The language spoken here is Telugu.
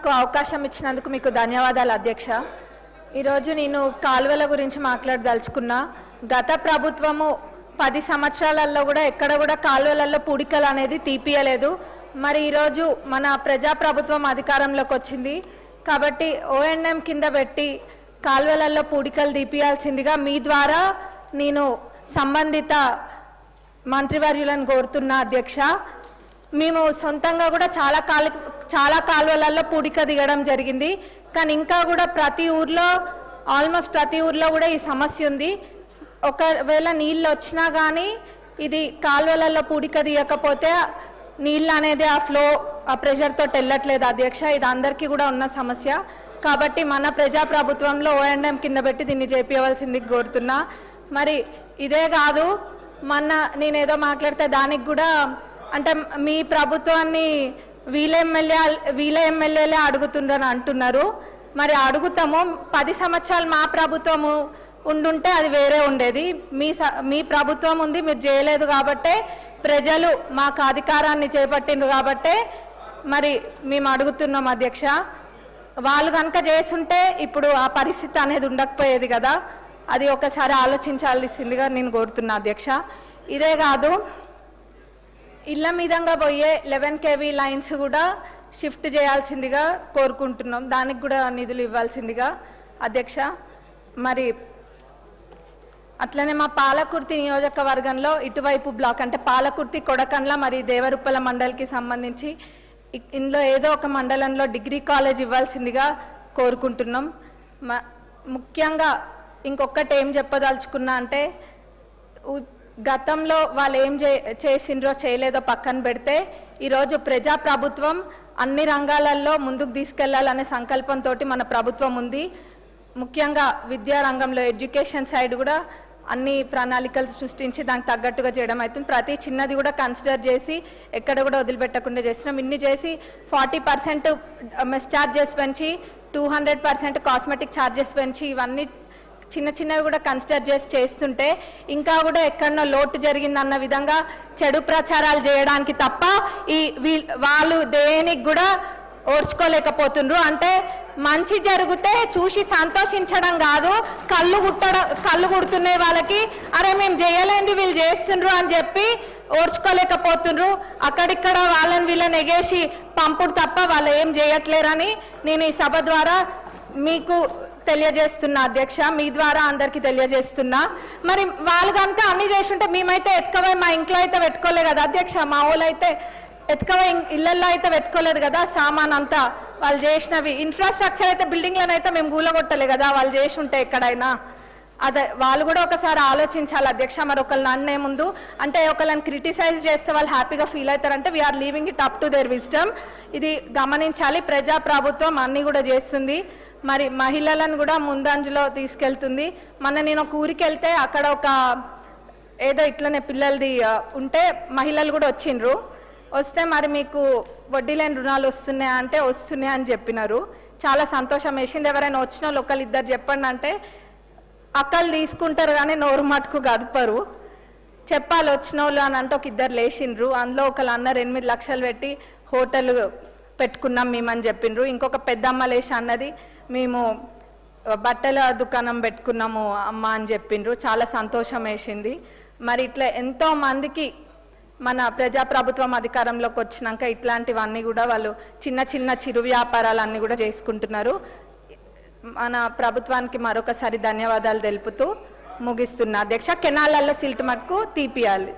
నాకు అవకాశం ఇచ్చినందుకు మీకు ధన్యవాదాలు అధ్యక్ష. ఈరోజు నేను కాలువల గురించి మాట్లాడదలుచుకున్నా. గత ప్రభుత్వము 10 సంవత్సరాలలో కూడా ఎక్కడ కూడా కాలువలలో పూడికలు అనేది తీపియలేదు. మరి ఈరోజు మన ప్రజాప్రభుత్వం అధికారంలోకి వచ్చింది కాబట్టి ఓఎన్ఎం కింద పెట్టి కాలువలలో పూడికలు తీపియాల్సిందిగా మీ ద్వారా నేను సంబంధిత మంత్రివర్యులను కోరుతున్నా అధ్యక్ష. మేము సొంతంగా కూడా చాలా కాలువలలో పూడిక దిగడం జరిగింది. కానీ ఇంకా కూడా ఆల్మోస్ట్ ప్రతి ఊర్లో కూడా ఈ సమస్య ఉంది. ఒకవేళ నీళ్ళు వచ్చినా కానీ ఇది కాలువలలో పూడిక దిగకపోతే నీళ్ళు అనేది ఆ ప్రెషర్తో వెళ్ళట్లేదు అధ్యక్ష. ఇది అందరికీ కూడా ఉన్న సమస్య కాబట్టి మన ప్రజాప్రభుత్వంలో ఓఎన్ఎం కింద పెట్టి దీన్ని చేపించవలసింది కోరుతున్నా. మరి ఇదే కాదు, నేనేదో మాట్లాడితే దానికి కూడా అంటే మీ ప్రభుత్వాన్ని వీళ్ళ ఎమ్మెల్యేలే అడుగుతుండ్రని అంటున్నారు. మరి అడుగుతాము. 10 సంవత్సరాలు మా ప్రభుత్వము ఉండుంటే అది వేరే ఉండేది. మీ ప్రభుత్వం ఉంది, మీరు చేయలేదు కాబట్టే ప్రజలు మాకు అధికారాన్ని చేపట్టిండ్రు కాబట్టే మరి మేము అడుగుతున్నాం అధ్యక్ష. వాళ్ళు కనుక చేస్తుంటే ఇప్పుడు ఆ పరిస్థితి అనేది ఉండకపోయేది కదా. అది ఒకసారి ఆలోచించాల్సిందిగా నేను కోరుతున్నా అధ్యక్ష. ఇదే కాదు, ఇళ్ళ మీదంగా పోయే 11 kV లైన్స్ కూడా షిఫ్ట్ చేయాల్సిందిగా కోరుకుంటున్నాం. దానికి కూడా నిధులు ఇవ్వాల్సిందిగా అధ్యక్ష. మరి అట్లనే మా పాలకుర్తి నియోజకవర్గంలో ఇటువైపు బ్లాక్ అంటే పాలకుర్తి, కొడకండ్ల మరి దేవరుప్పల మండలికి సంబంధించి ఇందులో ఏదో ఒక మండలంలో డిగ్రీ కాలేజ్ ఇవ్వాల్సిందిగా కోరుకుంటున్నాం. ముఖ్యంగా ఇంకొకటి ఏం చెప్పదలుచుకున్నా అంటే గతంలో వాళ్ళు ఏం చేసిండ్రో చేయలేదో పక్కన పెడితే ఈరోజు ప్రజాప్రభుత్వం అన్ని రంగాలలో ముందుకు తీసుకెళ్లాలనే సంకల్పంతో మన ప్రభుత్వం ఉంది. ముఖ్యంగా విద్యా రంగంలో ఎడ్యుకేషన్ సైడ్ కూడా అన్ని ప్రణాళికలు సృష్టించి దానికి తగ్గట్టుగా చేయడం అవుతుంది. ప్రతి చిన్నది కూడా కన్సిడర్ చేసి ఎక్కడ కూడా వదిలిపెట్టకుండా చేస్తున్నాం. ఇన్ని చేసి 40% మెస్ ఛార్జెస్ పెంచి 200% కాస్మెటిక్ ఛార్జెస్ పెంచి ఇవన్నీ చిన్నవి కూడా కన్సిడర్ చేసి చేస్తుంటే ఇంకా కూడా ఎక్కడో లోటు జరిగిందన్న విధంగా చెడు ప్రచారాలు చేయడానికి తప్ప వాళ్ళు దేనికి కూడా ఓర్చుకోలేకపోతుండ్రు. అంటే మంచి జరిగితే చూసి సంతోషించడం కాదు, కళ్ళు కుడుతున్నాయి వాళ్ళకి, అరే మేము చేయలేంది వీళ్ళు చేస్తుండ్రు అని చెప్పి ఓర్చుకోలేకపోతుండ్రు. అక్కడిక్కడ వీళ్ళని ఎగేసి పంపుడు తప్ప వాళ్ళు ఏం చేయట్లేరని నేను ఈ సభ ద్వారా మీకు తెలియజేస్తున్నా అధ్యక్ష. మీ ద్వారా అందరికీ తెలియజేస్తున్నా. మరి వాళ్ళు కనుక అన్ని చేస్తుంటే మేమైతే ఎత్తుకపోయి మా ఇంట్లో అయితే పెట్టుకోలేదు కదా అధ్యక్ష. మా వాళ్ళు అయితే ఎత్తుకపోయి ఇళ్లల్లో అయితే పెట్టుకోలేదు కదా. సామాన్ అంతా వాళ్ళు చేసినవి ఇన్ఫ్రాస్ట్రక్చర్ అయితే బిల్డింగ్లను అయితే మేము గూలగొట్టలే కదా వాళ్ళు చేసి ఉంటే ఎక్కడైనా. అదే వాళ్ళు కూడా ఒకసారి ఆలోచించాలి అధ్యక్ష. మరి ఒకళ్ళని అన్నే ముందు అంటే ఒకళ్ళని క్రిటిసైజ్ చేస్తే వాళ్ళు హ్యాపీగా ఫీల్ అవుతారంటే we are leaving it up to their wisdom. ఇది గమనించాలి. ప్రజాప్రభుత్వం అన్నీ కూడా చేస్తుంది. మరి మహిళలను కూడా ముందంజలో తీసుకెళ్తుంది. నేను ఒక ఊరికి వెళ్తే అక్కడ ఏదో ఇట్లనే పిల్లలది ఉంటే మహిళలు కూడా వచ్చిండ్రు. వస్తే మరి మీకు వడ్డీ లేని రుణాలు వస్తున్నాయా అంటే వస్తున్నాయి అని చెప్పినారు. చాలా సంతోషం వేసింది. ఎవరైనా వచ్చిన వాళ్ళు ఒకళ్ళిద్దరు చెప్పండి అంటే అక్కలు తీసుకుంటారు కానీ నోరు మటుకు గదపరు. చెప్పాలి వచ్చిన వాళ్ళు అని అంటే ఒక ఇద్దరు లేచిండ్రు. అందులో ఒకళ్ళు అన్నారు 8 లక్షలు పెట్టి హోటల్ పెట్టుకున్నాం మేమని చెప్పిండ్రు. ఇంకొక పెద్దమ్మ లేచి అన్నది మేము బట్టల దుకాణం పెట్టుకున్నాము అమ్మ అని చెప్పిండ్రు. చాలా సంతోషం వేసింది. మరి ఇట్లా ఎంతో మందికి మన ప్రజాప్రభుత్వం అధికారంలోకి వచ్చినాక ఇట్లాంటివన్నీ కూడా వాళ్ళు చిన్న చిరు వ్యాపారాలన్నీ కూడా చేసుకుంటున్నారు. మన ప్రభుత్వానికి మరొకసారి ధన్యవాదాలు తెలుపుతూ ముగిస్తున్నా అధ్యక్ష. కెనాలలో సిల్ట్ మట్టుకు తీపియాలి.